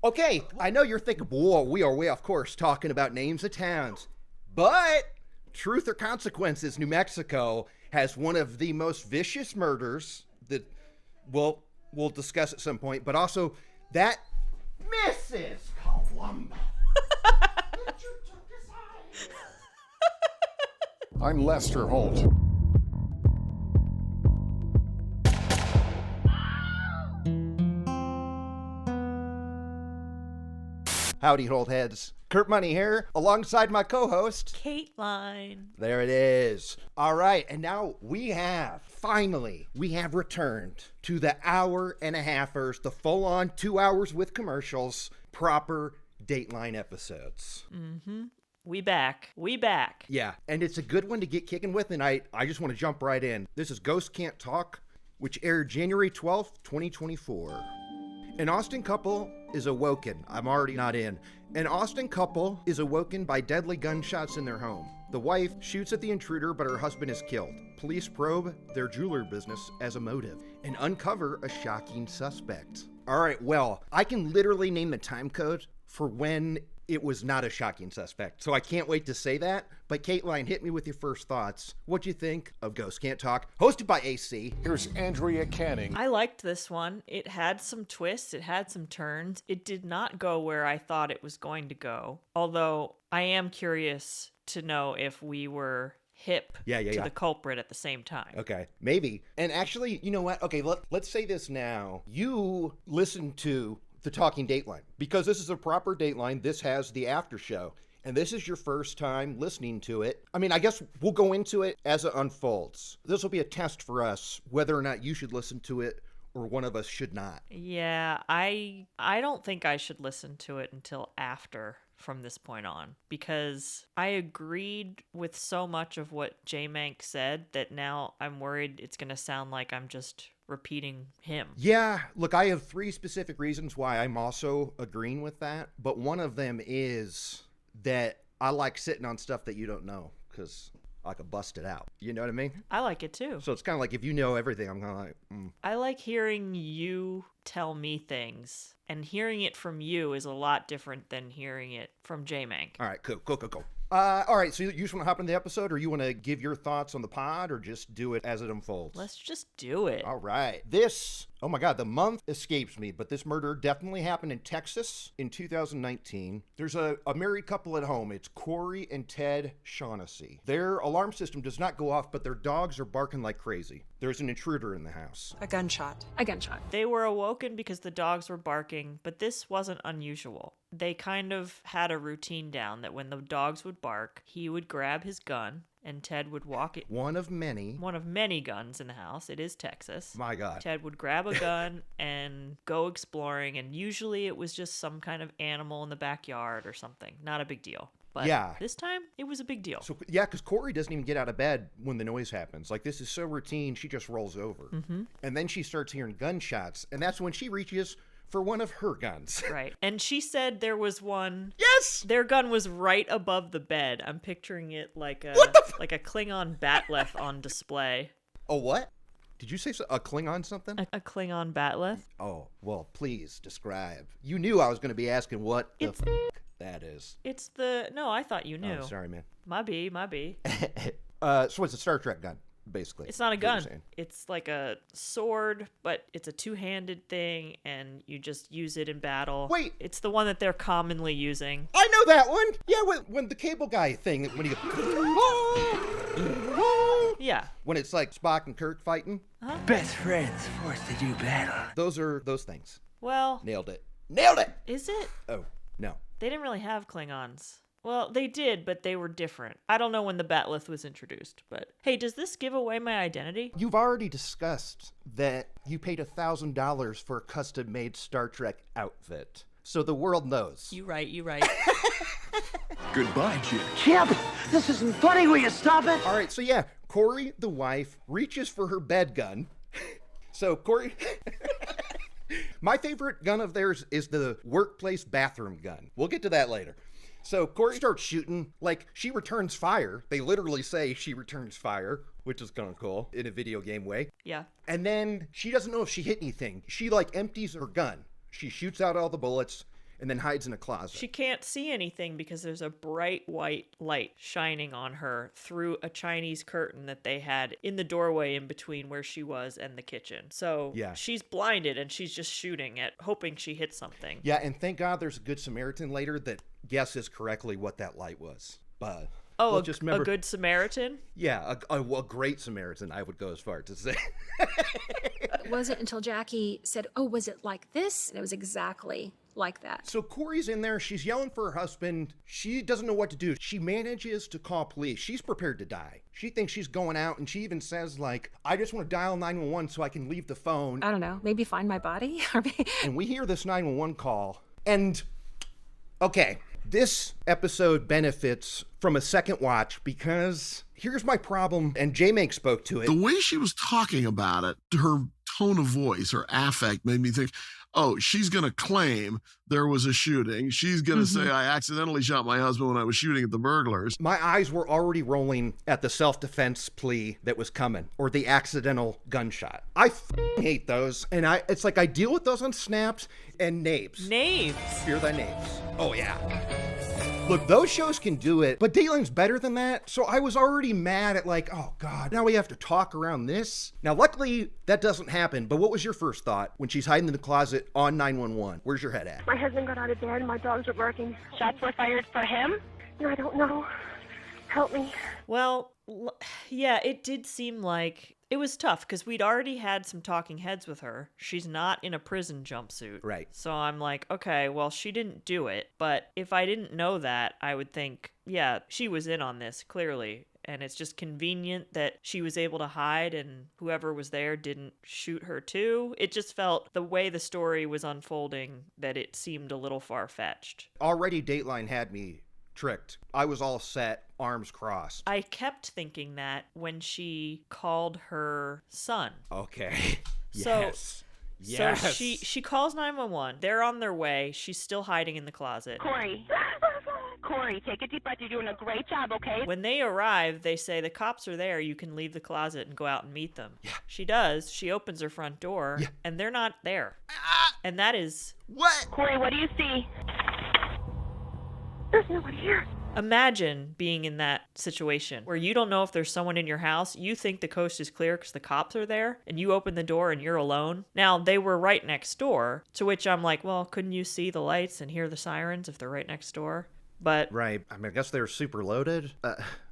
Okay, I know you're thinking, whoa, we are way off course talking about names of towns. But Truth or Consequences, New Mexico has one of the most vicious murders that we'll discuss at some point, but also that Mrs. Columba. I'm Lester Holt. Howdy, Holtheads. Kurt Money here, alongside my co-host, Kateline. There it is. All right, and now we have returned to the hour and a halfers, the full-on 2 hours with commercials, proper Dateline episodes. Mm-hmm. We back. Yeah, and it's a good one to get kicking with, and I just want to jump right in. This is Ghosts Can't Talk, which aired January 12th, 2024. An Austin couple is awoken. I'm already not in. An Austin couple is awoken by deadly gunshots in their home. The wife shoots at the intruder, but her husband is killed. Police probe their jeweler business as a motive and uncover a shocking suspect. All right, well, I can literally name the time code for when it was not a shocking suspect, so I can't wait to say that. But Kateline, hit me with your first thoughts. What'd you think of Ghosts Can't Talk, hosted by AC? Here's Andrea Canning. I liked this one. It had some twists. It had some turns. It did not go where I thought it was going to go. Although I am curious to know if we were hip to the culprit at the same time. Okay, maybe. And actually, you know what? Okay, let's say this now. You listen to the Talking Dateline, because this is a proper Dateline. This has the after show, and this is your first time listening to it. I mean, I guess we'll go into it as it unfolds. This will be a test for us whether or not you should listen to it or one of us should not. Yeah, I don't think I should listen to it until after, from this point on, because I agreed with so much of what J-Mank said that now I'm worried it's going to sound like I'm just repeating him. Yeah, look, I have 3 specific reasons why I'm also agreeing with that, but one of them is that I like sitting on stuff that you don't know, because I could bust it out. You know what I mean? I like it too. So it's kind of like if you know everything, I'm kind of like, I like hearing you tell me things, and hearing it from you is a lot different than hearing it from J-Mank. All right, cool. All right, so you just want to hop into the episode, or you want to give your thoughts on the pod, or just do it as it unfolds? Let's just do it. All right. This, oh my God, the month escapes me, but this murder definitely happened in Texas in 2019. There's a married couple at home. It's Corey and Ted Shaughnessy. Their alarm system does not go off, but their dogs are barking like crazy. There's an intruder in the house. A gunshot. They were awoken because the dogs were barking, but this wasn't unusual. They kind of had a routine down that when the dogs would bark, he would grab his gun and Ted would walk it. One of many guns in the house. It is Texas. My God. Ted would grab a gun and go exploring, and usually it was just some kind of animal in the backyard or something. Not a big deal. But this time, it was a big deal. So, yeah, because Corey doesn't even get out of bed when the noise happens. Like, this is so routine, she just rolls over. Mm-hmm. And then she starts hearing gunshots, and that's when she reaches for one of her guns. Right. And she said there was one. Yes! Their gun was right above the bed. I'm picturing it like a like a Klingon batleth on display. Oh, what? Did you say a Klingon something? A Klingon batleth? Oh, well, please describe. You knew I was going to be asking what the that is. No, I thought you knew. Oh, sorry, man. My B. So it's a Star Trek gun, basically. It's not a gun. It's like a sword, but it's a two-handed thing, and you just use it in battle. Wait. It's the one that they're commonly using. I know that one. Yeah, when the cable guy thing, when he goes... Yeah. When it's like Spock and Kirk fighting. Huh? Best friends forced to do battle. Those are those things. Well. Nailed it. Is it? Oh, no. They didn't really have Klingons. Well, they did, but they were different. I don't know when the Batleth was introduced, but hey, does this give away my identity? You've already discussed that you paid $1,000 for a custom-made Star Trek outfit, so the world knows. You right. Goodbye, Jim. Chip, this isn't funny. Will you stop it? All right, so yeah, Corey, the wife, reaches for her bed gun. So Corey... My favorite gun of theirs is the workplace bathroom gun. We'll get to that later. So Corey starts shooting, like, she returns fire. They literally say she returns fire, which is kind of cool in a video game way. Yeah. And then she doesn't know if she hit anything. She, like, empties her gun. She shoots out all the bullets, and then hides in a closet. She can't see anything because there's a bright white light shining on her through a Chinese curtain that they had in the doorway in between where she was and the kitchen. So Yeah. she's blinded and she's just shooting at, hoping she hits something. Yeah, and thank God there's a good Samaritan later that guesses correctly what that light was. But Oh, we'll just remember, a good Samaritan? yeah, a great Samaritan, I would go as far to say. It wasn't until Jackie said, "Oh, was it like this?" And it was exactly like that. So Corey's in there. She's yelling for her husband. She doesn't know what to do. She manages to call police. She's prepared to die. She thinks she's going out, and she even says, like, I just want to dial 911 so I can leave the phone. I don't know, maybe find my body? And we hear this 911 call. And, okay, this episode benefits from a second watch because here's my problem, and J-Make spoke to it. The way she was talking about it, her tone of voice, her affect made me think, oh, she's going to claim there was a shooting. She's going to say, I accidentally shot my husband when I was shooting at the burglars. My eyes were already rolling at the self-defense plea that was coming, or the accidental gunshot. I hate those, and it's like I deal with those on snaps and napes. Napes. Fear thy napes. Oh, yeah. Look, those shows can do it, but Dateline's better than that, so I was already mad at like, oh God, now we have to talk around this? Now, luckily, that doesn't happen, but what was your first thought when she's hiding in the closet on 911? Where's your head at? My husband got out of bed, my dogs were barking. Shots were fired for him? I don't know. Help me. Well, yeah, it did seem like it was tough because we'd already had some talking heads with her. She's not in a prison jumpsuit. Right. So I'm like, okay, well, she didn't do it. But if I didn't know that, I would think, yeah, she was in on this, clearly. And it's just convenient that she was able to hide and whoever was there didn't shoot her too. It just felt the way the story was unfolding that it seemed a little far-fetched. Already Dateline had me tricked. I was all set, arms crossed. I kept thinking that when she called her son. Okay. So- Yes. So she calls 911. They're on their way. She's still hiding in the closet. Corey. Corey, take a deep breath. You're doing a great job, okay? When they arrive, they say, the cops are there. You can leave the closet and go out and meet them. Yeah. She does. She opens her front door, and they're not there. And that is... What? Corey, what do you see? There's nobody here. Imagine being in that situation where you don't know if there's someone in your house. You think the coast is clear because the cops are there, and you open the door and you're alone. Now, they were right next door, to which I'm like, well, couldn't you see the lights and hear the sirens if they're right next door? But Right. I mean, I guess they're super loaded.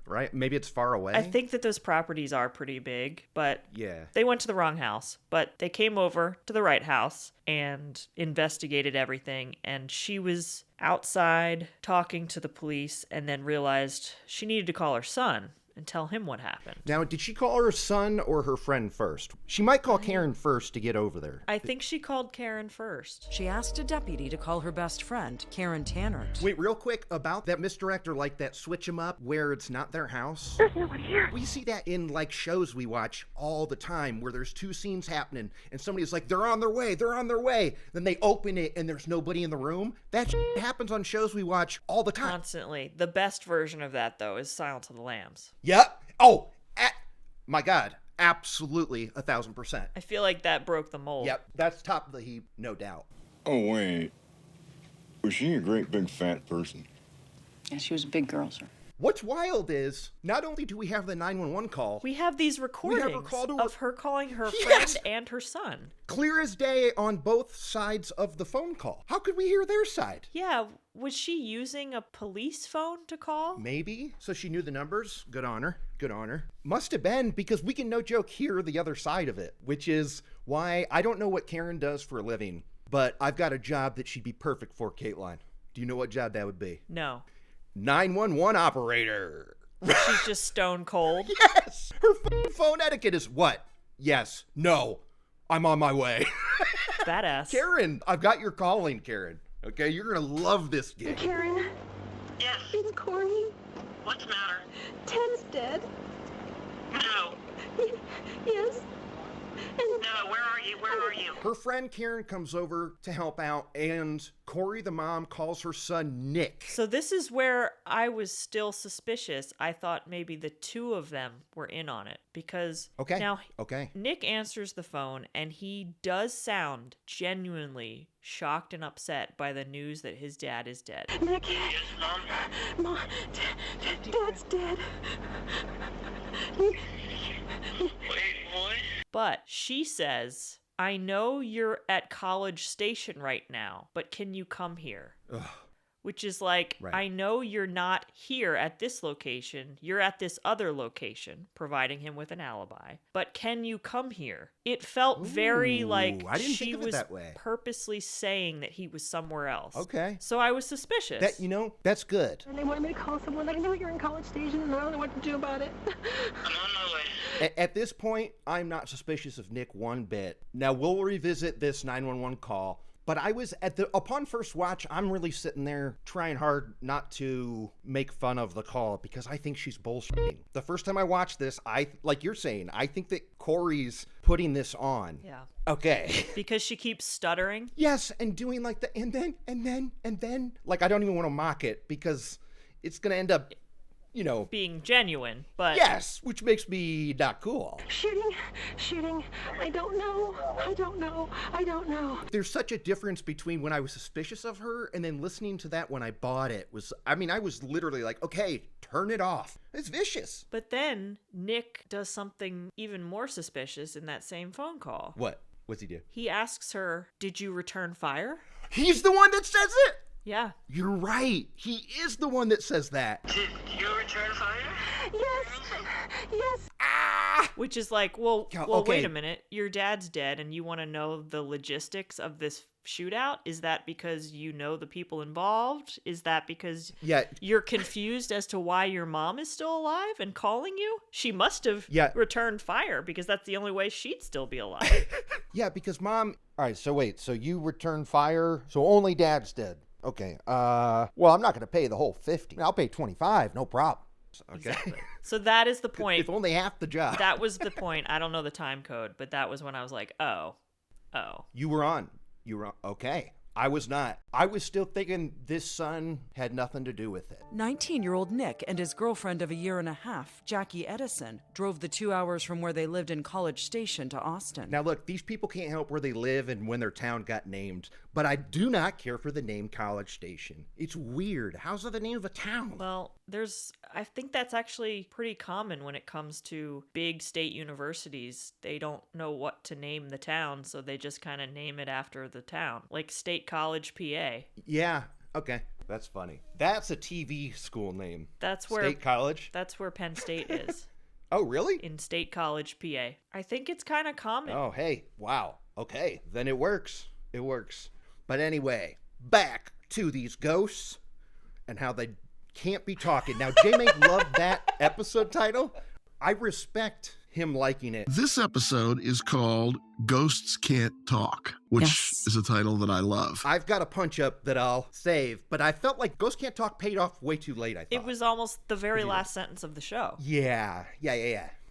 Right? Maybe it's far away. I think that those properties are pretty big, but Yeah. they went to the wrong house. But they came over to the right house and investigated everything, and she was outside talking to the police and then realized she needed to call her son and tell him what happened. Now, did she call her son or her friend first? She might call Karen first to get over there. I think she called Karen first. She asked a deputy to call her best friend, Karen Tannert. Wait, real quick, about that misdirect or like that switch 'em up where it's not their house. There's nobody here. We see that in like shows we watch all the time where there's two scenes happening and somebody's like, they're on their way, they're on their way. Then they open it and there's nobody in the room. That happens on shows we watch all the time. Constantly. The best version of that, though, is Silence of the Lambs. Yep. Oh, my God. Absolutely 1,000%. I feel like that broke the mold. Yep. That's top of the heap, no doubt. Oh, wait. Was she a great big fat person? Yeah, she was a big girl, sir. What's wild is not only do we have the 911 call, We have these recordings call to of her calling her Yes! friend and her son. clear as day on both sides of the phone call. How could we hear their side? Yeah, was she using a police phone to call? Maybe. So she knew the numbers. Good on her. Good on her. Must have been, because we can no joke hear the other side of it, which is why I don't know what Karen does for a living, but I've got a job that she'd be perfect for, Kateline. Do you know what job that would be? No. 911 operator. She's just stone cold. Yes! Her phone etiquette is what? Yes. No. I'm on my way. Badass. Karen, I've got your calling, Karen. Okay, you're gonna love this gig. Karen, Yes. it's Corey. What's the matter? Ted's dead. No. Yes. No, where are you? Where are you? Her friend Karen comes over to help out, and Corey, the mom, calls her son Nick. So this is where I was still suspicious. I thought maybe the two of them were in on it because now Nick answers the phone and he does sound genuinely shocked and upset by the news that his dad is dead. Nick. Yes, Mom? Mom, Dad's dead. Wait, what? But she says, I know you're at College Station right now, but can you come here? Ugh. Which is like, Right. I know you're not here at this location. You're at this other location, providing him with an alibi. But can you come here? It felt very like I didn't she think of it was that way. purposely saying that he was somewhere else. Okay. So I was suspicious. That, that's good. And they wanted me to call someone. I know you're in College Station, and I don't know what to do about it. I'm on my way. At this point, I'm not suspicious of Nick one bit. Now, we'll revisit this 911 call. But I was upon first watch, I'm really sitting there trying hard not to make fun of the call because I think she's bullshitting. The first time I watched this, like you're saying, I think that Corey's putting this on. Yeah. Okay. Because she keeps stuttering. Yes, and doing like the and then. Like, I don't even want to mock it because it's going to end up, being genuine, but yes, which makes me not cool. Shooting. I don't know. There's such a difference between when I was suspicious of her and then listening to that when I bought it. I was literally like, okay, turn it off. It's vicious. But then Nick does something even more suspicious in that same phone call. What? What's he do? He asks her, "Did you return fire?" He's the one that says it. Yeah. You're right. He is the one that says that. Did you return fire? Yes. Which is like, well, okay. wait a minute. Your dad's dead and you want to know the logistics of this shootout? Is that because you know the people involved? Is that because you're confused as to why your mom is still alive and calling you? She must have returned fire because that's the only way she'd still be alive. Yeah, because mom... All right, so wait. So you returned fire, so only dad's dead. Okay. Well, I'm not going to pay the whole 50. I'll pay 25, no problem. Okay. Exactly. So that is the point. If only half the job. That was the point. I don't know the time code, but that was when I was like, oh. You were on. Okay. I was not. I was still thinking this son had nothing to do with it. 19-year-old Nick and his girlfriend of a year and a half, Jackie Edison, drove the 2 hours from where they lived in College Station to Austin. Now look, these people can't help where they live and when their town got named, but I do not care for the name College Station. It's weird. How's it the name of a town? Well, I think that's actually pretty common when it comes to big state universities. They don't know what to name the town, so they just kind of name it after the town, like State College, PA. Yeah, okay. That's funny. That's a TV school name. That's where State College? That's where Penn State is. Oh, really? In State College, PA. I think it's kind of common. Oh, hey, wow. Okay, then it works. It works. But anyway, back to these ghosts and how they can't be talking. Now, J-Make loved that episode title. I respect him liking it. This episode is called Ghosts Can't Talk, which is a title that I love. I've got a punch up that I'll save, but I felt like Ghosts Can't Talk paid off way too late, I thought. It was almost the very last sentence of the show. Yeah,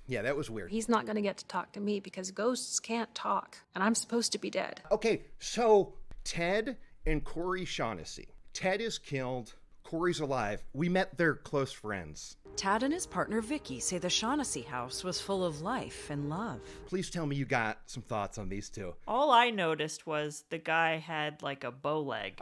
that was weird. He's not going to get to talk to me because ghosts can't talk, and I'm supposed to be dead. Okay, so Ted and Corey Shaughnessy. Ted is killed. Corey's alive. We met their close friends. Tad and his partner Vicky say the Shaughnessy house was full of life and love. Please tell me you got some thoughts on these two. All I noticed was the guy had like a bow leg.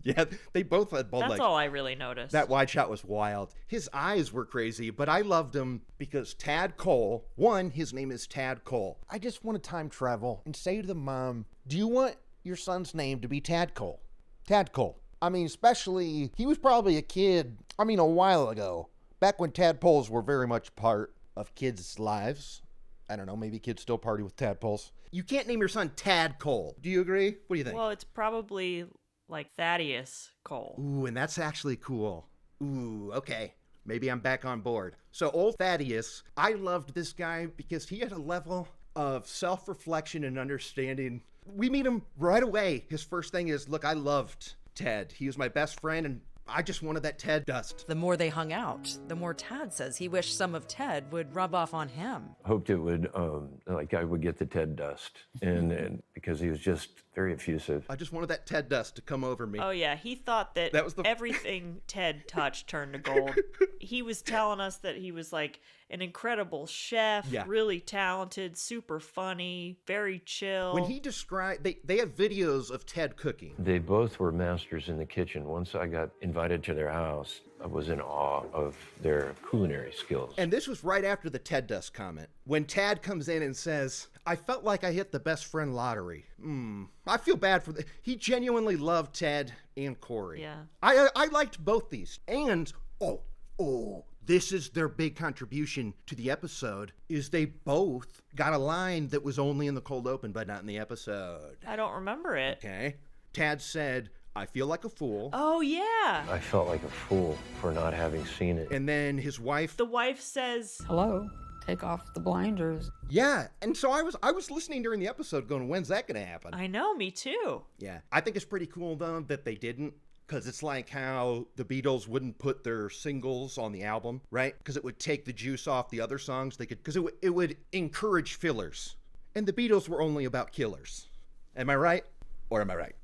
Yeah, they both had bow legs. That's all I really noticed. That wide shot was wild. His eyes were crazy, but I loved him because Tad Cole, his name is Tad Cole. I just want to time travel and say to the mom, do you want your son's name to be Tad Cole? Tad Cole. I mean, especially, he was probably a kid, a while ago, back when tadpoles were very much part of kids' lives. I don't know, maybe kids still party with tadpoles. You can't name your son Tad Cole. Do you agree? What do you think? Well, it's probably like Thaddeus Cole. Ooh, and that's actually cool. Ooh, okay. Maybe I'm back on board. So old Thaddeus, I loved this guy because he had a level of self-reflection and understanding. We meet him right away. His first thing is, look, I loved Ted. He was my best friend, and I just wanted that Ted dust. The more they hung out, the more Tad says he wished some of Ted would rub off on him. Hoped it would, I would get the Ted dust, and because he was just very effusive. I just wanted that Ted dust to come over me. Oh yeah, he thought that was everything Ted touched turned to gold. He was telling us that he was like an incredible chef, really talented, super funny, very chill. When he described, they have videos of Ted cooking. They both were masters in the kitchen. Once I got invited to their house, I was in awe of their culinary skills. And this was right after the Ted dust comment. When Tad comes in and says, I felt like I hit the best friend lottery. I feel bad for he genuinely loved Ted and Corey. Yeah. I liked both these. And, this is their big contribution to the episode, is they both got a line that was only in the cold open, but not in the episode. I don't remember it. Okay. Tad said, I feel like a fool. Oh, yeah. I felt like a fool for not having seen it. And then his wife... The wife says... Hello, take off the blinders. Yeah, and so I was listening during the episode going, when's that going to happen? I know, me too. Yeah. I think it's pretty cool, though, that they didn't. Because it's like how the Beatles wouldn't put their singles on the album, right? Because it would take the juice off the other songs. Because it would encourage fillers. And the Beatles were only about killers. Am I right? Or am I right?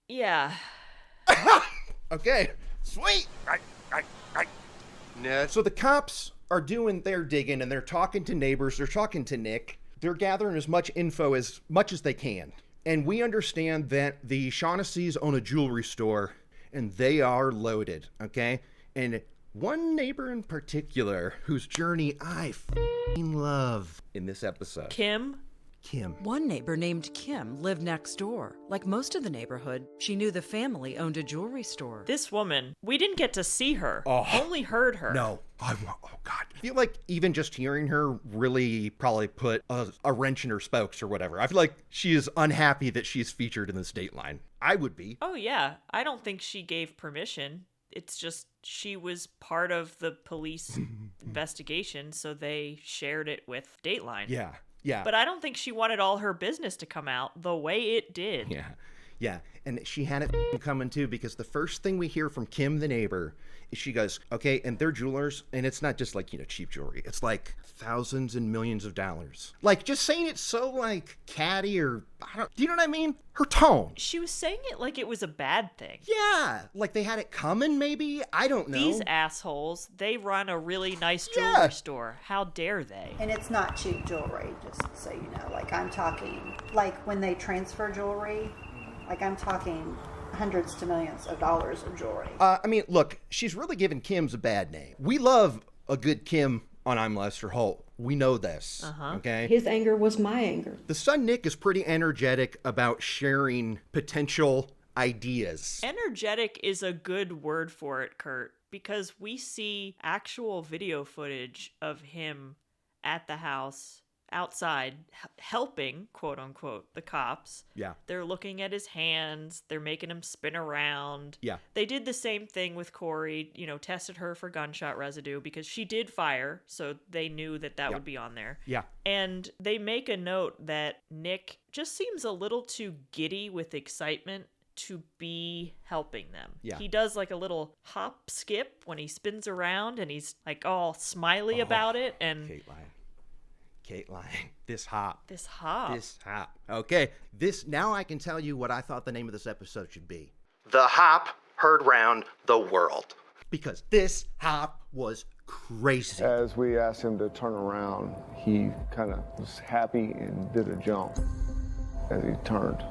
Yeah. Okay. Sweet. Right. No. So the cops are doing their digging and they're talking to neighbors. They're talking to Nick. They're gathering as much info as they can. And we understand that the Shaughnessy's own a jewelry store, and they are loaded, okay? And one neighbor in particular, whose journey I love in this episode. Kim. One neighbor named Kim lived next door. Like most of the neighborhood, she knew the family owned a jewelry store. This woman, we didn't get to see her. Only heard her. No. Oh, God. I feel like even just hearing her really probably put a wrench in her spokes or whatever. I feel like she is unhappy that she's featured in this Dateline. I would be. Oh, yeah. I don't think she gave permission. It's just she was part of the police investigation, so they shared it with Dateline. Yeah. But I don't think she wanted all her business to come out the way it did. Yeah. And she had it coming too, because the first thing we hear from Kim, the neighbor, is she goes, okay, and they're jewelers, and it's not just like, cheap jewelry. It's like thousands and millions of dollars. Like, just saying it so, like, catty or, do you know what I mean? Her tone. She was saying it like it was a bad thing. Yeah, like they had it coming, maybe? I don't know. These assholes, they run a really nice jewelry store. How dare they? And it's not cheap jewelry, just so you know. Like, I'm talking, like, when they transfer jewelry, like, I'm talking hundreds to millions of dollars of jewelry. Look, she's really giving Kim's a bad name. We love a good Kim on I'm Lester Holt. We know this, okay? His anger was my anger. The son, Nick, is pretty energetic about sharing potential ideas. Energetic is a good word for it, Kurt, because we see actual video footage of him at the house outside helping, quote unquote, the cops. Yeah. They're looking at his hands. They're making him spin around. Yeah. They did the same thing with Corey, tested her for gunshot residue because she did fire. So they knew that would be on there. Yeah. And they make a note that Nick just seems a little too giddy with excitement to be helping them. Yeah. He does like a little hop skip when he spins around and he's like all smiley about it. And Kateline, this hop. Okay, now I can tell you what I thought the name of this episode should be. The Hop Heard Round the World. Because this hop was crazy. As we asked him to turn around, he kind of was happy and did a jump as he turned.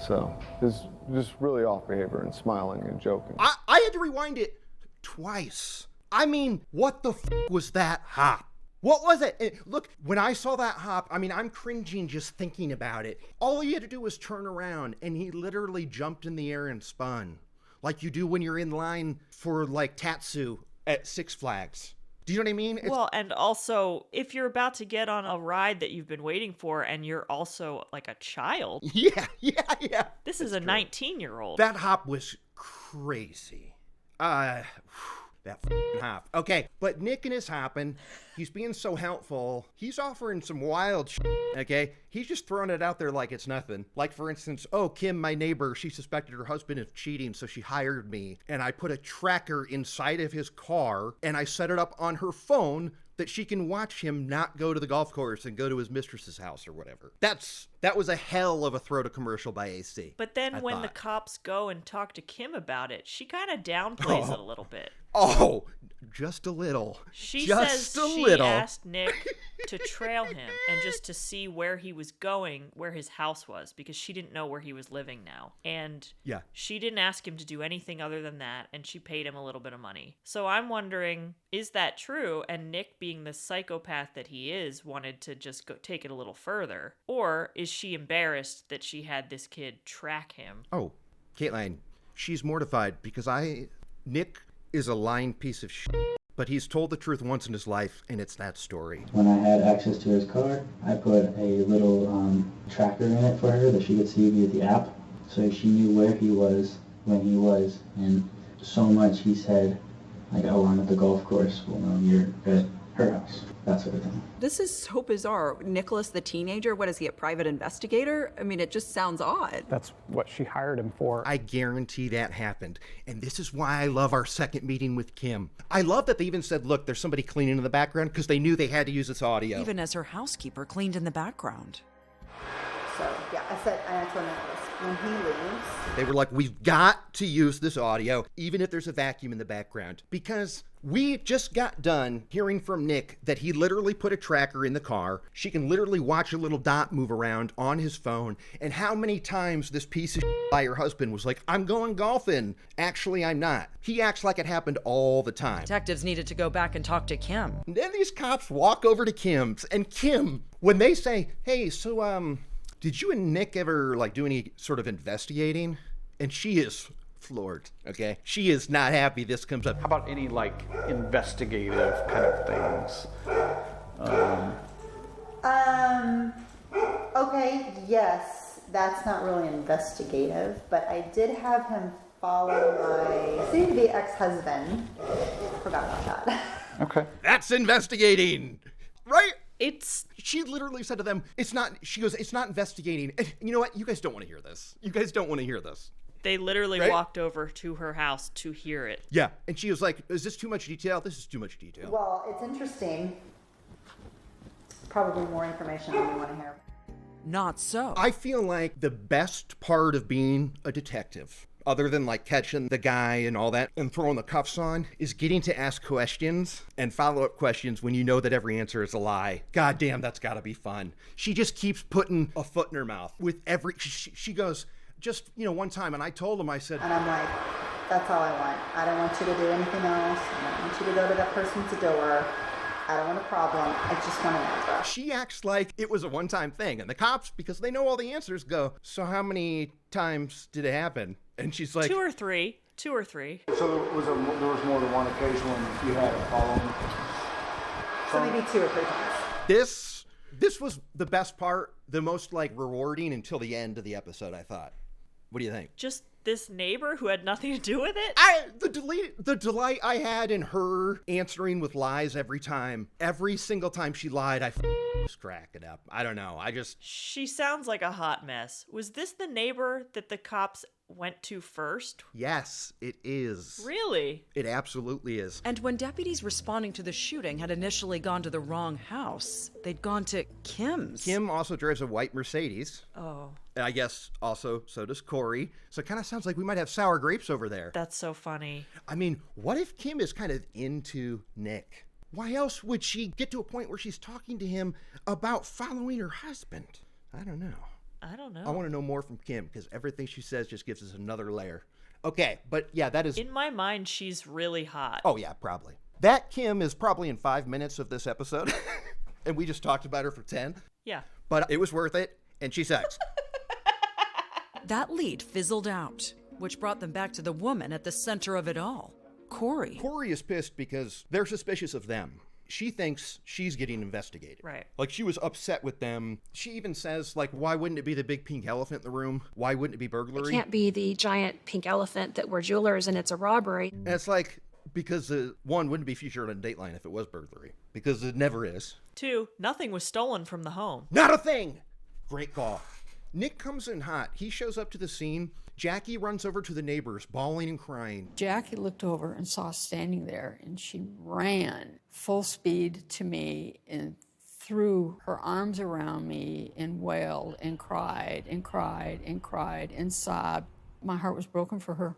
So it was just really off behavior and smiling and joking. I had to rewind it twice. I mean, what the was that hop? What was it? Look, when I saw that hop, I'm cringing just thinking about it. All he had to do was turn around, and he literally jumped in the air and spun. Like you do when you're in line for, like, Tatsu at Six Flags. Do you know what I mean? Well, and also, if you're about to get on a ride that you've been waiting for, and you're also, like, a child. Yeah. This is a 19-year-old. That hop was crazy. That hop. Okay, but Nick and his hopping, he's being so helpful. He's offering some wild shit, okay? He's just throwing it out there like it's nothing. Like, for instance, oh, Kim, my neighbor, she suspected her husband of cheating, so she hired me. And I put a tracker inside of his car, and I set it up on her phone that she can watch him not go to the golf course and go to his mistress's house or whatever. That was a hell of a throw to commercial by AC. But then I when thought. the cops go and talk to Kim about it, she kind of downplays it a little bit. Oh, just a little. She just says a she little. asked Nick to trail him and just to see where he was going, where his house was, because she didn't know where he was living now. And Yeah. she didn't ask him to do anything other than that, and she paid him a little bit of money. So I'm wondering, is that true? And Nick, being the psychopath that he is, wanted to just go take it a little further? Or is she embarrassed that she had this kid track him? Oh, Kateline, she's mortified because Nick is a lying piece of shit, but he's told the truth once in his life, and it's that story. When I had access to his car, I put a little tracker in it for her that she could see via the app, so she knew where he was when he was, and so much he said, like, oh, I'm at the golf course, well, no, you're at her house, that sort of thing. This is so bizarre. Nicholas, the teenager, what is he, a private investigator? I mean, it just sounds odd. That's what she hired him for. I guarantee that happened. And this is why I love our second meeting with Kim. I love that they even said, look, there's somebody cleaning in the background, because they knew they had to use this audio. Even as her housekeeper cleaned in the background. So, yeah, I told Nicholas, when he leaves. They were like, we've got to use this audio, even if there's a vacuum in the background. Because we just got done hearing from Nick that he literally put a tracker in the car. She can literally watch a little dot move around on his phone. And how many times this piece of shit by her husband was like, I'm going golfing. Actually, I'm not. He acts like it happened all the time. Detectives needed to go back and talk to Kim. And then these cops walk over to Kim's. And Kim, when they say, hey, so, did you and Nick ever, like, do any sort of investigating? And she is floored, okay? She is not happy this comes up. How about any, like, investigative kind of things? Okay, yes, that's not really investigative, but I did have him follow my soon-to-be ex-husband. Forgot about that. Okay. That's investigating, right? She literally said to them, she goes, it's not investigating. And you know what? You guys don't want to hear this. You guys don't want to hear this. They literally Right? walked over to her house to hear it. Yeah. And she was like, is this too much detail? This is too much detail. Well, it's interesting. Probably more information than you want to hear. Not so. I feel like the best part of being a detective, other than like catching the guy and all that and throwing the cuffs on, is getting to ask questions and follow-up questions when you know that every answer is a lie. God damn, that's gotta be fun. She just keeps putting a foot in her mouth with every, she goes, just, one time, and I told him, I said, And I'm like, that's all I want. I don't want you to do anything else. I don't want you to go to that person's door. I don't want a problem. I just want an answer. She acts like it was a one-time thing. And the cops, because they know all the answers, go, so how many times did it happen? And she's like, Two or three. So there was more than one occasion when you had a following? So maybe 2 or 3 times. This was the best part, the most like rewarding until the end of the episode, I thought. What do you think? Just this neighbor who had nothing to do with it? The delight I had in her answering with lies every single time she lied, I was cracking up. I don't know. She sounds like a hot mess. Was this the neighbor that the cops went to first? Yes, it is. Really? It absolutely is. And when deputies responding to the shooting had initially gone to the wrong house, they'd gone to Kim's. Kim also drives a white Mercedes. Oh. And I guess also so does Corey. So it kind of sounds like we might have sour grapes over there. That's so funny. I mean, what if Kim is kind of into Nick? Why else would she get to a point where she's talking to him about following her husband? I don't know. I want to know more from Kim because everything she says just gives us another layer. Okay, but yeah, that is... In my mind, she's really hot. Oh yeah, probably. That Kim is probably in 5 minutes of this episode. And we just talked about her for 10. Yeah. But it was worth it, and she sucks. That lead fizzled out, which brought them back to the woman at the center of it all, Corey. Corey is pissed because they're suspicious of them. She thinks she's getting investigated. Right. Like, she was upset with them. She even says, like, why wouldn't it be the big pink elephant in the room? Why wouldn't it be burglary? It can't be the giant pink elephant that we're jewelers and it's a robbery. And it's like, because one, wouldn't be featured on Dateline if it was burglary, because it never is. 2, nothing was stolen from the home. Not a thing! Great call. Nick comes in hot. He shows up to the scene. Jackie runs over to the neighbors, bawling and crying. Jackie looked over and saw us standing there, and she ran full speed to me and threw her arms around me and wailed and cried and cried and cried and sobbed. My heart was broken for her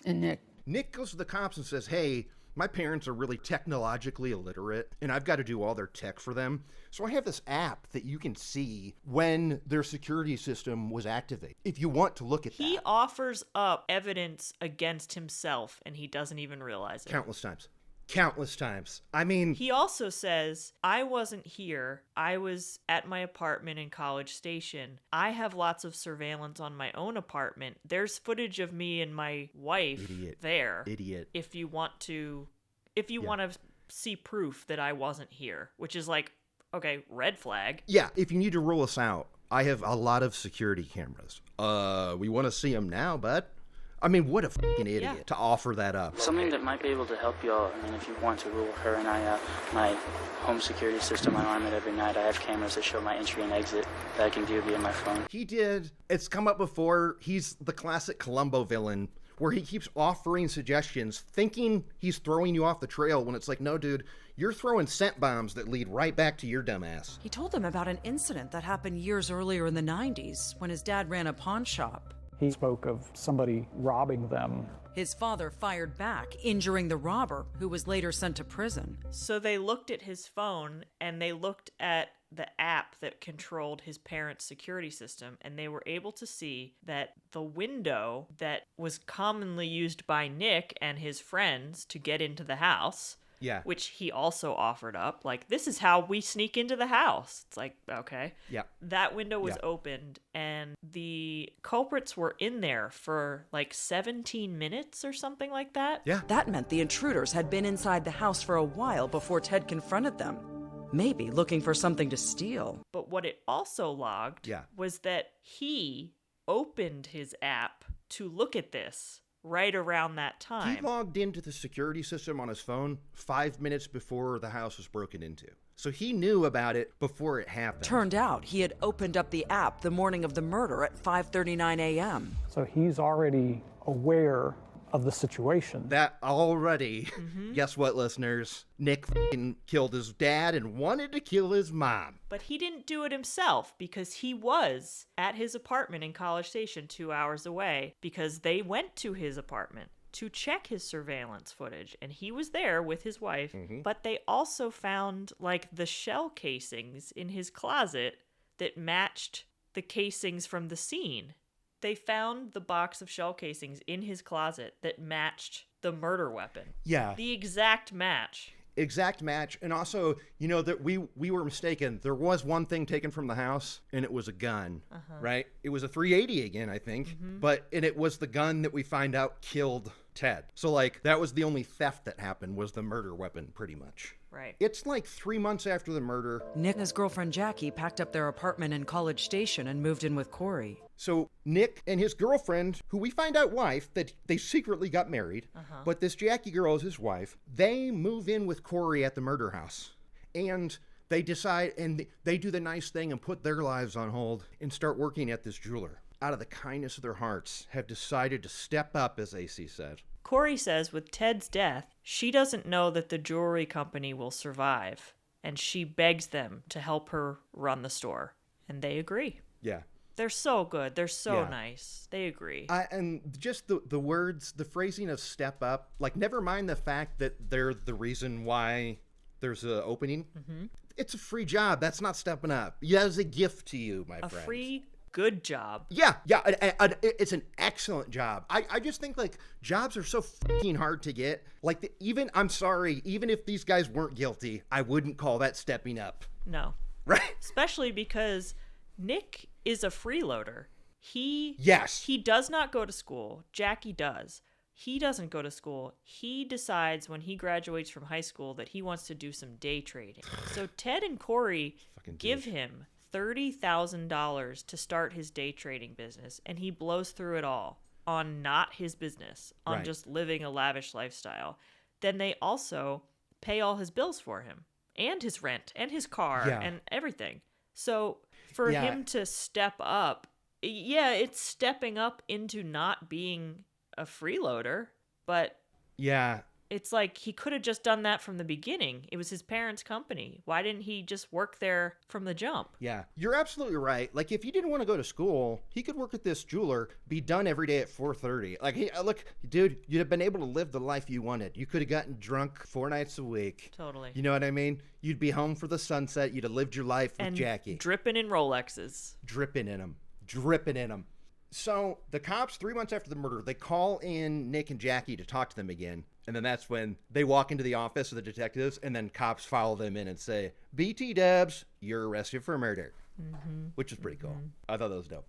and Nick. Nick goes to the cops and says, hey, my parents are really technologically illiterate, and I've got to do all their tech for them. So I have this app that you can see when their security system was activated, if you want to look at that. He offers up evidence against himself, and he doesn't even realize it. Countless times. Countless times. I mean... He also says, I wasn't here. I was at my apartment in College Station. I have lots of surveillance on my own apartment. There's footage of me and my wife there. Idiot. If you want to see proof that I wasn't here, which is like, okay, red flag. Yeah, if you need to rule us out, I have a lot of security cameras. We want to see them now, bud. I mean, what a fucking idiot to offer that up. Something that might be able to help y'all. I mean, if you want to rule her and I, my home security system, I arm it every night. I have cameras that show my entry and exit that I can view via my phone. He did. It's come up before. He's the classic Columbo villain where he keeps offering suggestions, thinking he's throwing you off the trail when it's like, no, dude, you're throwing scent bombs that lead right back to your dumbass. He told them about an incident that happened years earlier in the 90s when his dad ran a pawn shop. He spoke of somebody robbing them. His father fired back, injuring the robber, who was later sent to prison. So they looked at his phone, and they looked at the app that controlled his parents' security system, and they were able to see that the window that was commonly used by Nick and his friends to get into the house, which he also offered up, like, this is how we sneak into the house. It's like, okay. Yeah. That window was opened, and the culprits were in there for like 17 minutes or something like that. Yeah. That meant the intruders had been inside the house for a while before Ted confronted them. Maybe looking for something to steal. But what it also logged was that he opened his app to look at this right around that time. He logged into the security system on his phone 5 minutes before the house was broken into. So he knew about it before it happened. Turned out he had opened up the app the morning of the murder at 5:39 a.m. So he's already aware of the situation. That already, guess what, listeners? Nick f***ing killed his dad and wanted to kill his mom. But he didn't do it himself because he was at his apartment in College Station 2 hours away because they went to his apartment to check his surveillance footage, and he was there with his wife, but they also found like the shell casings in his closet that matched the casings from the scene. They found the box of shell casings in his closet that matched the murder weapon. Yeah. The exact match. Exact match. And also, you know, that we were mistaken. There was one thing taken from the house, and it was a gun, right? It was a 380 again, I think. And it was the gun that we find out killed Ted. So, like, that was the only theft that happened, was the murder weapon, pretty much. Right. It's like 3 months after the murder. Nick and his girlfriend Jackie packed up their apartment in College Station and moved in with Corey. So Nick and his girlfriend, who we find out wife, that they secretly got married, but this Jackie girl is his wife, they move in with Corey at the murder house. And they decide, and they do the nice thing and put their lives on hold and start working at this jeweler. Out of the kindness of their hearts, have decided to step up, as AC said. Corey says with Ted's death, she doesn't know that the jewelry company will survive, and she begs them to help her run the store. And they agree. Yeah. They're so good. They're so nice. They agree. And just the words, the phrasing of step up, like, never mind the fact that they're the reason why there's an opening. It's a free job. That's not stepping up. Yeah, it's a gift to you, my friend. A free good job. Yeah. It's an excellent job. I just think, like, jobs are so fucking hard to get. Like, I'm sorry, even if these guys weren't guilty, I wouldn't call that stepping up. No. Right? Especially because Nick is a freeloader. He does not go to school. Jackie does. He doesn't go to school. He decides when he graduates from high school that he wants to do some day trading. So Ted and Corey give him $30,000 to start his day trading business, and he blows through it all on not his business, on just living a lavish lifestyle. then they also pay all his bills for him and his rent and his car and everything. So for him to step up, it's stepping up into not being a freeloader, but it's like he could have just done that from the beginning. It was his parents' company. Why didn't he just work there from the jump? Yeah, you're absolutely right. Like, if he didn't want to go to school, he could work at this jeweler, be done every day at 4:30. Like, hey, look, dude, you'd have been able to live the life you wanted. You could have gotten drunk 4 nights a week. Totally. You know what I mean? You'd be home for the sunset. You'd have lived your life with Jackie. Dripping in Rolexes. Dripping in them. So the cops, 3 months after the murder, they call in Nick and Jackie to talk to them again. And then that's when they walk into the office of the detectives, and then cops follow them in and say, BT Dubs, you're arrested for murder. Which is pretty cool. I thought that was dope.